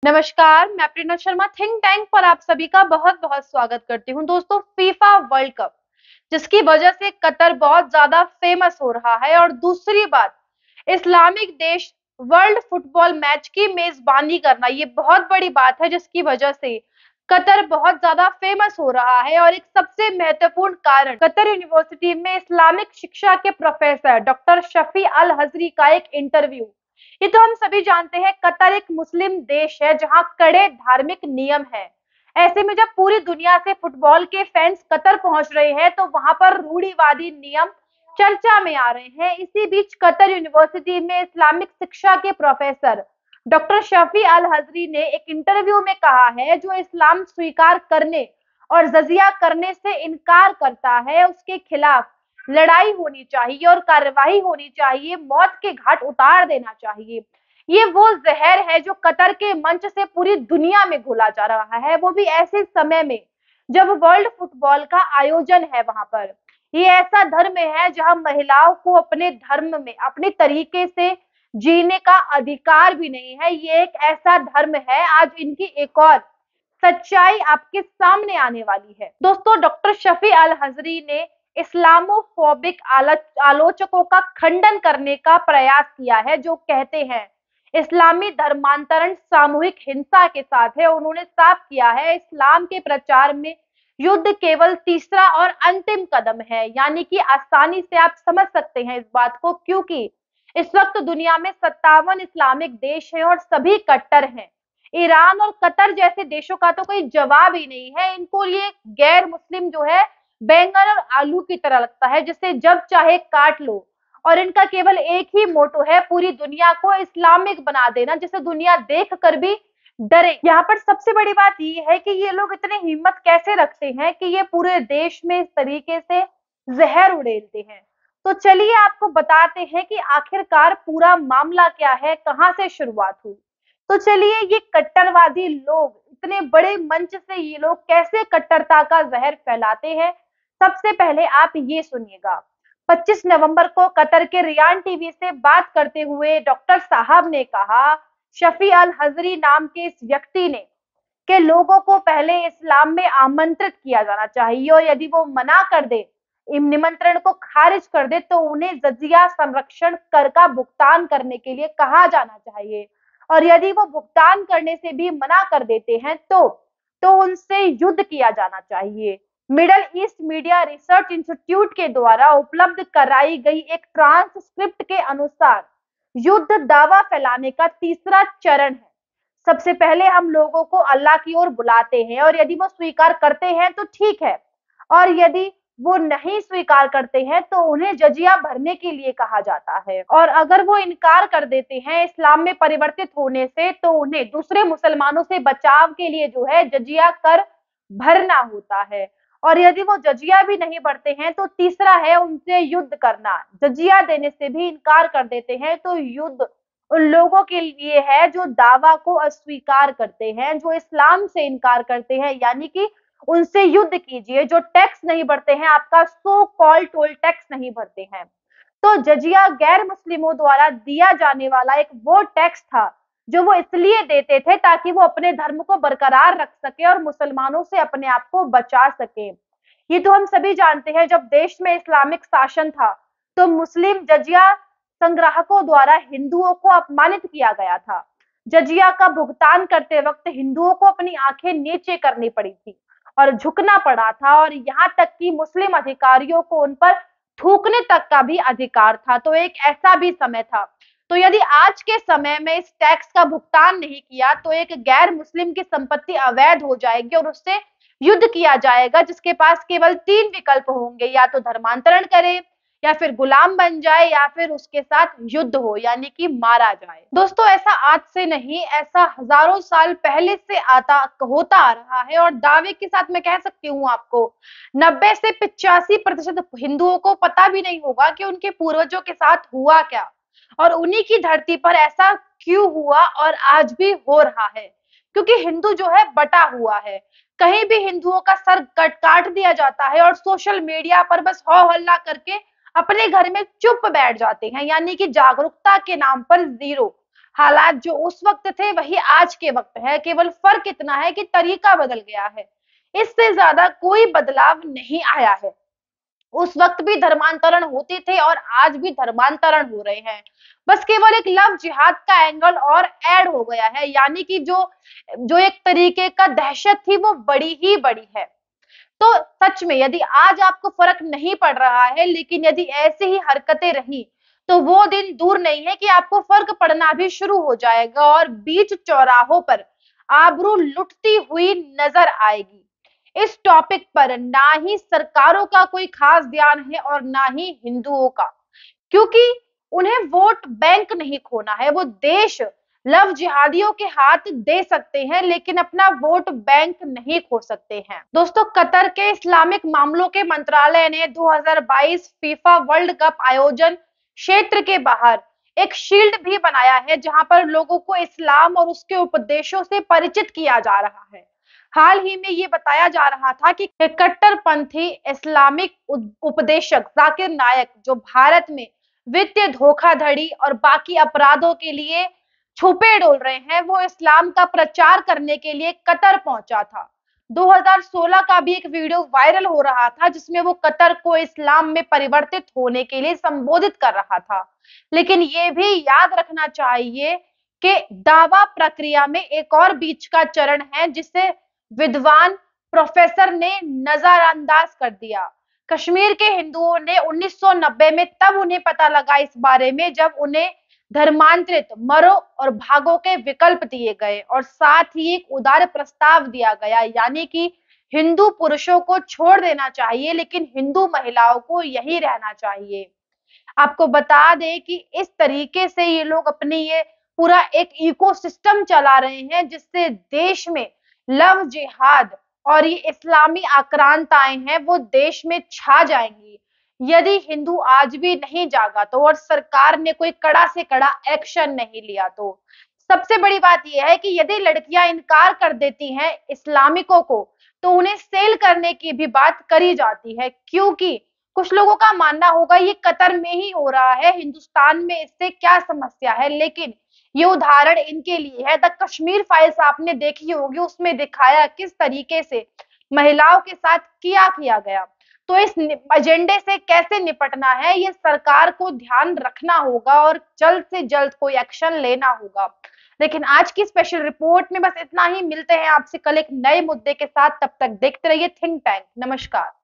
नमस्कार, मैं प्रेरणा Sharma think tank पर आप सभी का बहुत-बहुत स्वागत करती हूँ। दोस्तों, फीफा वर्ल्ड कप जिसकी वजह से कतर बहुत ज्यादा फेमस हो रहा है और दूसरी बात, इस्लामिक देश वर्ल्ड फुटबॉल मैच की मेजबानी करना ये बहुत बड़ी बात है जिसकी वजह से कतर बहुत ज्यादा फेमस हो रहा है और एक सबसे महत्वपूर्ण कारण कतर यूनिवर्सिटी में इस्लामिक शिक्षा के प्रोफेसर डॉक्टर शफी अल हजरी का एक इंटरव्यू। ये तो हम सभी जानते हैं कतर एक मुस्लिम देश है जहां कड़े धार्मिक नियम है। ऐसे में जब पूरी दुनिया से फुटबॉल के फैंस कतर पहुंच रहे हैं तो वहां पर रूढ़िवादी नियम चर्चा में आ रहे हैं। इसी बीच कतर यूनिवर्सिटी में इस्लामिक शिक्षा के प्रोफेसर डॉक्टर शफी अल हजरी ने एक इंटरव्यू में कहा है जो इस्लाम स्वीकार करने और जजिया करने से इनकार करता है उसके खिलाफ लड़ाई होनी चाहिए और कार्रवाई होनी चाहिए, मौत के घाट उतार देना चाहिए। ये वो जहर है जो कतर के मंच से पूरी दुनिया में घोला जा रहा है, वो भी ऐसे समय में जब वर्ल्ड फुटबॉल का आयोजन है वहां पर। ये ऐसा धर्म है जहां महिलाओं को अपने धर्म में अपने तरीके से जीने का अधिकार भी नहीं है। ये एक ऐसा धर्म है, आज इनकी एक और सच्चाई आपके सामने आने वाली है। दोस्तों, डॉक्टर शफी अल हजरी ने इस्लामोफोबिक आलोचकों का खंडन करने का प्रयास किया है जो कहते हैं इस्लामी धर्मांतरण सामूहिक हिंसा के साथ है। उन्होंने साफ किया है इस्लाम के प्रचार में युद्ध केवल तीसरा और अंतिम कदम है, यानी कि आसानी से आप समझ सकते हैं इस बात को, क्योंकि इस वक्त दुनिया में 57 इस्लामिक देश हैं और सभी कट्टर हैं। ईरान और कतर जैसे देशों का तो कोई जवाब ही नहीं है। इनको ये गैर मुस्लिम जो है बैंगन और आलू की तरह लगता है जिसे जब चाहे काट लो। और इनका केवल एक ही मोटो है, पूरी दुनिया को इस्लामिक बना देना जिसे दुनिया देख कर भी डरे। यहाँ पर सबसे बड़ी बात ये है कि ये लोग इतने हिम्मत कैसे रखते हैं कि ये पूरे देश में इस तरीके से जहर उड़ेलते हैं। तो चलिए आपको बताते हैं कि आखिरकार पूरा मामला क्या है, कहाँ से शुरुआत हुई। तो चलिए, ये कट्टरवादी लोग इतने बड़े मंच से ये लोग कैसे कट्टरता का जहर फैलाते हैं, सबसे पहले आप ये सुनिएगा। 25 नवंबर को कतर के रियान टीवी से बात करते हुए डॉक्टर साहब ने कहा, शफी अल हजरी नाम के इस व्यक्ति ने के लोगों को पहले इस्लाम में आमंत्रित किया जाना चाहिए और यदि वो मना कर दे, निमंत्रण को खारिज कर दे, तो उन्हें जजिया संरक्षण कर का भुगतान करने के लिए कहा जाना चाहिए और यदि वो भुगतान करने से भी मना कर देते हैं तो उनसे युद्ध किया जाना चाहिए। Middle east media research institute के द्वारा उपलब्ध कराई गई एक ट्रांसक्रिप्ट के अनुसार युद्ध दावा फैलाने का तीसरा चरण है। सबसे पहले हम लोगों को अल्लाह की ओर बुलाते हैं और यदि वो स्वीकार करते हैं तो ठीक है, और यदि वो नहीं स्वीकार करते हैं तो उन्हें जजिया भरने के लिए कहा जाता है। और अगर वो इनकार कर देते हैं इस्लाम में परिवर्तित होने से तो उन्हें दूसरे मुसलमानों से बचाव के लिए जो है जजिया कर भरना होता है। और यदि वो जजिया भी नहीं भरते हैं तो तीसरा है उनसे युद्ध करना। जजिया देने से भी इनकार कर देते हैं तो युद्ध उन लोगों के लिए है जो दावा को अस्वीकार करते हैं, जो इस्लाम से इनकार करते हैं, यानी कि उनसे युद्ध कीजिए। जो टैक्स नहीं भरते हैं, आपका सो कॉल टोल टैक्स नहीं भरते हैं। तो जजिया गैर मुस्लिमों द्वारा दिया जाने वाला एक वो टैक्स था जो वो इसलिए देते थे ताकि वो अपने धर्म को बरकरार रख सके और मुसलमानों से अपने आप को बचा सके। ये तो हम सभी जानते हैं, जब देश में इस्लामिक शासन था तो मुस्लिम जजिया संग्राहकों द्वारा हिंदुओं को अपमानित किया गया था। जजिया का भुगतान करते वक्त हिंदुओं को अपनी आंखें नीचे करनी पड़ी थी और झुकना पड़ा था, और यहाँ तक कि मुस्लिम अधिकारियों को उन पर थूकने तक का भी अधिकार था। तो एक ऐसा भी समय था। तो यदि आज के समय में इस टैक्स का भुगतान नहीं किया तो एक गैर मुस्लिम की संपत्ति अवैध हो जाएगी और उससे युद्ध किया जाएगा, जिसके पास केवल 3 विकल्प होंगे, या तो धर्मांतरण करे, या फिर गुलाम बन जाए, या फिर उसके साथ युद्ध हो, यानी कि मारा जाए। दोस्तों, ऐसा आज से नहीं, ऐसा हजारों साल पहले से होता आ रहा है और दावे के साथ मैं कह सकती हूँ आपको 90 से 85% हिंदुओं को पता भी नहीं होगा कि उनके पूर्वजों के साथ हुआ क्या और उन्हीं की धरती पर ऐसा क्यों हुआ और आज भी हो रहा है, क्योंकि हिंदू जो है बटा हुआ है। कहीं भी हिंदुओं का सर काट दिया जाता है और सोशल मीडिया पर बस हो हल्ला करके अपने घर में चुप बैठ जाते हैं, यानी कि जागरूकता के नाम पर जीरो। हालात जो उस वक्त थे वही आज के वक्त है, केवल फर्क इतना है कि तरीका बदल गया है। इससे ज्यादा कोई बदलाव नहीं आया है। उस वक्त भी धर्मांतरण होते थे और आज भी धर्मांतरण हो रहे हैं। बस केवल एक लव जिहाद का एंगल और ऐड हो गया है, यानी कि जो जो एक तरीके का दहशत थी वो बड़ी ही बड़ी है। तो सच में यदि आज आपको फर्क नहीं पड़ रहा है, लेकिन यदि ऐसे ही हरकतें रही तो वो दिन दूर नहीं है कि आपको फर्क पड़ना भी शुरू हो जाएगा और बीच चौराहों पर आबरू लुटती हुई नजर आएगी। इस टॉपिक पर ना ही सरकारों का कोई खास ध्यान है और ना ही हिंदुओं का, क्योंकि उन्हें वोट बैंक नहीं खोना है। वो देश लव जिहादियों के हाथ दे सकते हैं, लेकिन अपना वोट बैंक नहीं खो सकते हैं। दोस्तों, कतर के इस्लामिक मामलों के मंत्रालय ने 2022 फीफा वर्ल्ड कप आयोजन क्षेत्र के बाहर एक शील्ड भी बनाया है, जहां पर लोगों को इस्लाम और उसके उपदेशों से परिचित किया जा रहा है। हाल ही में ये बताया जा रहा था कि कट्टरपंथी इस्लामिक उपदेशक जाकिर नायक, जो भारत में वित्तीय धोखाधड़ी और बाकी अपराधों के लिए छुपे डोल रहे हैं, वो इस्लाम का प्रचार करने के लिए कतर पहुंचा था। 2016 का भी एक वीडियो वायरल हो रहा था जिसमें वो कतर को इस्लाम में परिवर्तित होने के लिए संबोधित कर रहा था। लेकिन ये भी याद रखना चाहिए कि दावा प्रक्रिया में एक और बीच का चरण है, जिसे विद्वान प्रोफेसर ने नजरअंदाज कर दिया। कश्मीर के हिंदुओं ने 1990 में तब उन्हें पता लगा इस बारे में, जब उन्हें धर्मांतरित, मरो और भागो के विकल्प दिए गए और साथ ही एक उदार प्रस्ताव दिया गया, यानी कि हिंदू पुरुषों को छोड़ देना चाहिए लेकिन हिंदू महिलाओं को यही रहना चाहिए। आपको बता दें कि इस तरीके से ये लोग अपनी ये पूरा एक इकोसिस्टम चला रहे हैं, जिससे देश में लव जिहाद और ये इस्लामी आक्रांताएं हैं वो देश में छा जाएंगी, यदि हिंदू आज भी नहीं जागा तो और सरकार ने कोई कड़ा से कड़ा एक्शन नहीं लिया तो। सबसे बड़ी बात यह है कि यदि लड़कियां इनकार कर देती हैं इस्लामिकों को, तो उन्हें सेल करने की भी बात करी जाती है, क्योंकि कुछ लोगों का मानना होगा ये कतर में ही हो रहा है, हिंदुस्तान में इससे क्या समस्या है। लेकिन ये उदाहरण इनके लिए है। द कश्मीर फाइल्स आपने देखी होगी, उसमें दिखाया किस तरीके से महिलाओं के साथ किया किया गया। तो इस एजेंडे से कैसे निपटना है, ये सरकार को ध्यान रखना होगा और जल्द से जल्द कोई एक्शन लेना होगा। लेकिन आज की स्पेशल रिपोर्ट में बस इतना ही। मिलते हैं आपसे कल एक नए मुद्दे के साथ, तब तक देखते रहिए थिंक टैंक। नमस्कार।